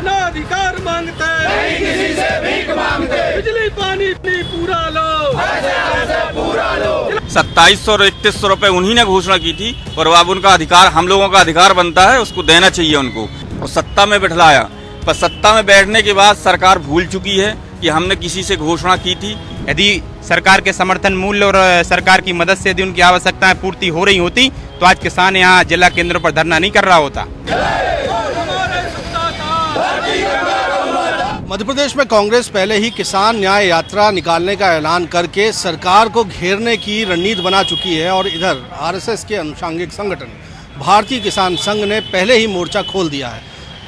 अपना अधिकार मांगते, नहीं किसी से भीख मांगते, बिजली पानी पूरा लो, ऐसे पूरा लो। 2700 और 3100 रुपए उन्हीं ने घोषणा की थी और अब उनका अधिकार, हम लोगों का अधिकार बनता है, उसको देना चाहिए उनको। और सत्ता में बिठलाया, पर सत्ता में बैठने के बाद सरकार भूल चुकी है कि हमने किसी से घोषणा की थी। यदि सरकार के समर्थन मूल्य और सरकार की मदद से यदि उनकी आवश्यकताएं पूर्ति हो रही होती तो आज किसान यहाँ जिला केंद्रों पर धरना नहीं कर रहा होता। मध्य प्रदेश में कांग्रेस पहले ही किसान न्याय यात्रा निकालने का ऐलान करके सरकार को घेरने की रणनीति बना चुकी है और इधर आरएसएस के अनुषंगिक संगठन भारतीय किसान संघ ने पहले ही मोर्चा खोल दिया है।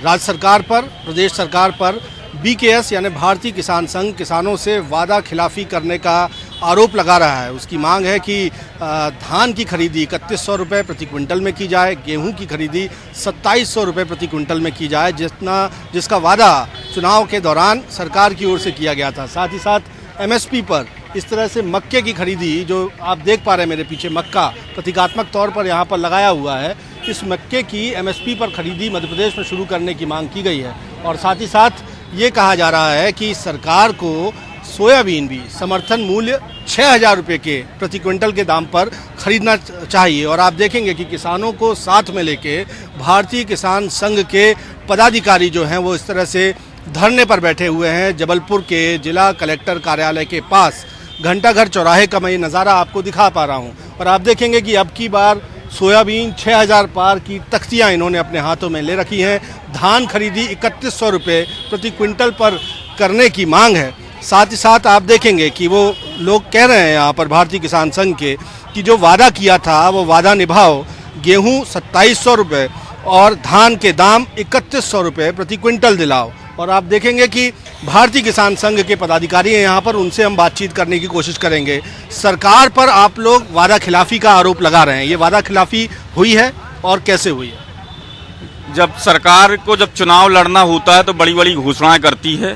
राज्य सरकार पर, प्रदेश सरकार पर बीकेएस यानी भारतीय किसान संघ किसानों से वादा खिलाफी करने का आरोप लगा रहा है। उसकी मांग है कि धान की खरीदी 3100 रुपये प्रति क्विंटल में की जाए, गेहूं की खरीदी 2700 रुपये प्रति क्विंटल में की जाए, जिसका वादा चुनाव के दौरान सरकार की ओर से किया गया था। साथ ही साथ एमएसपी पर इस तरह से मक्के की खरीदी, जो आप देख पा रहे हैं मेरे पीछे मक्का प्रतीकात्मक तौर पर यहाँ पर लगाया हुआ है, इस मक्के की एमएसपी पर खरीदी मध्य प्रदेश में शुरू करने की मांग की गई है। और साथ ही साथ ये कहा जा रहा है कि सरकार को सोयाबीन भी समर्थन मूल्य 6000 रुपये के प्रति क्विंटल के दाम पर खरीदना चाहिए। और आप देखेंगे कि किसानों को साथ में लेके भारतीय किसान संघ के पदाधिकारी जो हैं वो इस तरह से धरने पर बैठे हुए हैं। जबलपुर के जिला कलेक्टर कार्यालय के पास घंटाघर चौराहे का मैं ये नज़ारा आपको दिखा पा रहा हूँ। और आप देखेंगे कि अब की बार सोयाबीन 6000 पार की तख्तियाँ इन्होंने अपने हाथों में ले रखी हैं। धान खरीदी 3100 रुपये प्रति क्विंटल पर करने की मांग है। साथ ही साथ आप देखेंगे कि वो लोग कह रहे हैं यहाँ पर भारतीय किसान संघ के कि जो वादा किया था वो वादा निभाओ। गेहूँ 2700 रुपये और धान के दाम 3100 रुपये प्रति क्विंटल दिलाओ। और आप देखेंगे कि भारतीय किसान संघ के पदाधिकारी हैं यहाँ पर, उनसे हम बातचीत करने की कोशिश करेंगे। सरकार पर आप लोग वादा खिलाफी का आरोप लगा रहे हैं, ये वादा खिलाफी हुई है और कैसे हुई है? जब सरकार को जब चुनाव लड़ना होता है तो बड़ी बड़ी घोषणाएं करती है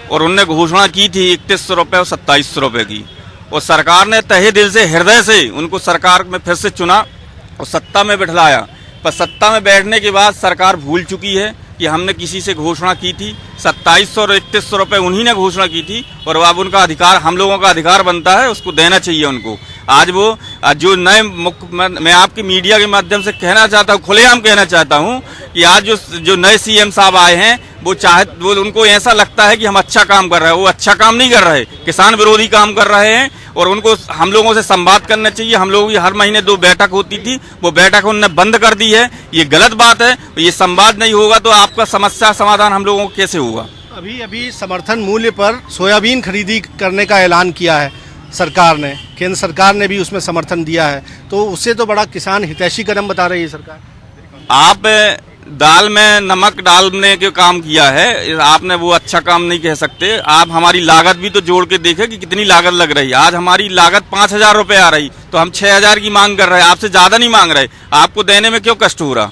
और उनने घोषणा की थी 3100 रुपये और 2700 रुपये की, और सरकार ने तहे दिल से, हृदय से उनको सरकार में फिर से चुना और सत्ता में बिठलाया। पर सत्ता में बैठने के बाद सरकार भूल चुकी है कि हमने किसी से घोषणा की थी। 2700 और 3100 रुपये उन्हीं ने घोषणा की थी और अब उनका अधिकार, हम लोगों का अधिकार बनता है, उसको देना चाहिए उनको। आज वो जो नए मैं आपकी मीडिया के माध्यम से कहना चाहता हूँ, खुलेआम कहना चाहता हूँ कि आज जो नए सीएम साहब आए हैं वो उनको ऐसा लगता है कि हम अच्छा काम कर रहे हैं। वो अच्छा काम नहीं कर रहे, किसान विरोधी काम कर रहे हैं। और उनको हम लोगों से संवाद करना चाहिए। हम लोगों की हर महीने 2 बैठक होती थी, वो बैठक उन्होंने बंद कर दी है। ये गलत बात है। ये संवाद नहीं होगा तो आपका समस्या समाधान हम लोगों को कैसे होगा? अभी समर्थन मूल्य पर सोयाबीन खरीदी करने का ऐलान किया है सरकार ने, केंद्र सरकार ने भी उसमें समर्थन दिया है, तो उससे तो बड़ा किसान हितैषी कदम बता रही है सरकार। आप दाल में नमक डालने के काम किया है, आपने वो अच्छा काम नहीं कह सकते। आप हमारी लागत भी तो जोड़ के देखें कि कितनी लागत लग रही है। आज हमारी लागत 5000 रुपये आ रही तो हम 6000 की मांग कर रहे हैं, आपसे ज्यादा नहीं मांग रहे। आपको देने में क्यों कष्ट हो रहा?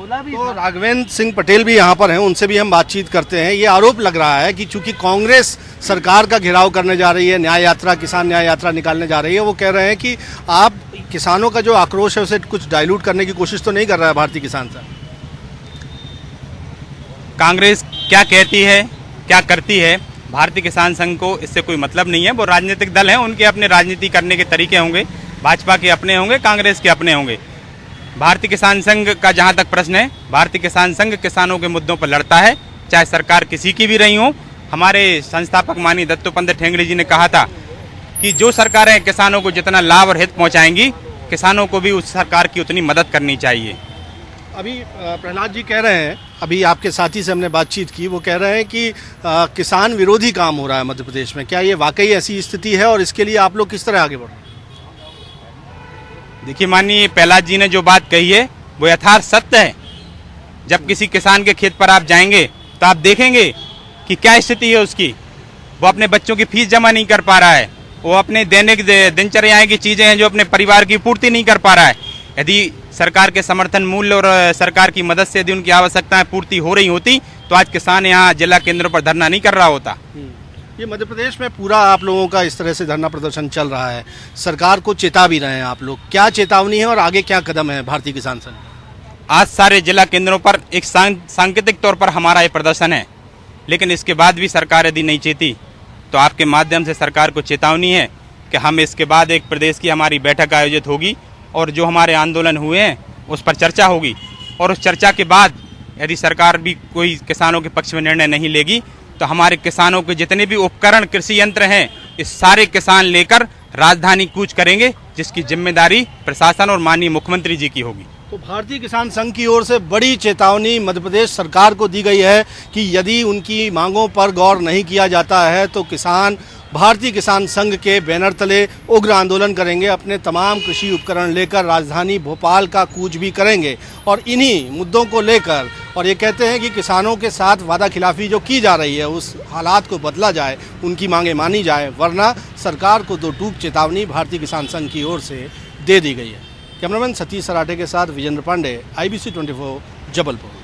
तो राघवेंद्र सिंह पटेल भी यहाँ पर हैं, उनसे भी हम बातचीत करते हैं। ये आरोप लग रहा है कि चूंकि कांग्रेस सरकार का घेराव करने जा रही है, न्याय यात्रा, किसान न्याय यात्रा निकालने जा रही है, वो कह रहे हैं कि आप किसानों का जो आक्रोश है उसे कुछ डाइल्यूट करने की कोशिश तो नहीं कर रहा है भारतीय किसान संघ। कांग्रेस क्या कहती है, क्या करती है, भारतीय किसान संघ को इससे कोई मतलब नहीं है। वो राजनीतिक दल हैं, उनके अपने राजनीति करने के तरीके होंगे। भाजपा के अपने होंगे, कांग्रेस के अपने होंगे। भारतीय किसान संघ का जहां तक प्रश्न है, भारतीय किसान संघ किसानों के मुद्दों पर लड़ता है, चाहे सरकार किसी की भी रही हो। हमारे संस्थापक माननीय दत्तोपंत ठेंगड़ी जी ने कहा था कि जो सरकारें किसानों को जितना लाभ और हित पहुंचाएंगी, किसानों को भी उस सरकार की उतनी मदद करनी चाहिए। अभी प्रहलाद जी कह रहे हैं, अभी आपके साथी से हमने बातचीत की, वो कह रहे हैं कि किसान विरोधी काम हो रहा है मध्य प्रदेश में। क्या ये वाकई ऐसी स्थिति है और इसके लिए आप लोग किस तरह आगे बढ़ रहे हैं? देखिए, माननीय प्रहलाद जी ने जो बात कही है वो यथार्थ सत्य है। जब किसी किसान के खेत पर आप जाएंगे तो आप देखेंगे कि क्या स्थिति है उसकी। वो अपने बच्चों की फीस जमा नहीं कर पा रहा है, वो अपने दैनिक दिनचर्या की चीज़ें हैं जो अपने परिवार की पूर्ति नहीं कर पा रहा है। यदि सरकार के समर्थन मूल्य और सरकार की मदद से यदि उनकी आवश्यकताएं पूर्ति हो रही होती तो आज किसान यहाँ जिला केंद्रों पर धरना नहीं कर रहा होता। ये मध्य प्रदेश में पूरा आप लोगों का इस तरह से धरना प्रदर्शन चल रहा है, सरकार को चेता भी रहे हैं आप लोग, क्या चेतावनी है और आगे क्या कदम है भारतीय किसान संघ? आज सारे जिला केंद्रों पर एक सांकेतिक तौर पर हमारा ये प्रदर्शन है, लेकिन इसके बाद भी सरकार यदि नहीं चेती तो आपके माध्यम से सरकार को चेतावनी है कि हम इसके बाद एक प्रदेश की हमारी बैठक आयोजित होगी और जो हमारे आंदोलन हुए हैं उस पर चर्चा होगी, और उस चर्चा के बाद यदि सरकार भी कोई किसानों के पक्ष में निर्णय नहीं लेगी तो हमारे किसानों के जितने भी उपकरण कृषि यंत्र हैं इस सारे किसान लेकर राजधानी कूच करेंगे, जिसकी जिम्मेदारी प्रशासन और माननीय मुख्यमंत्री जी की होगी। तो भारतीय किसान संघ की ओर से बड़ी चेतावनी मध्य प्रदेश सरकार को दी गई है कि यदि उनकी मांगों पर गौर नहीं किया जाता है तो किसान भारतीय किसान संघ के बैनर तले उग्र आंदोलन करेंगे, अपने तमाम कृषि उपकरण लेकर राजधानी भोपाल का कूच भी करेंगे। और इन्हीं मुद्दों को लेकर और ये कहते हैं कि किसानों के साथ वादा खिलाफी जो की जा रही है उस हालात को बदला जाए, उनकी मांगें मानी जाए, वरना सरकार को दो टूक चेतावनी भारतीय किसान संघ की ओर से दे दी गई है। कैमरामैन सतीश सराठे के साथ विजेंद्र पांडे, IBC 24 जबलपुर।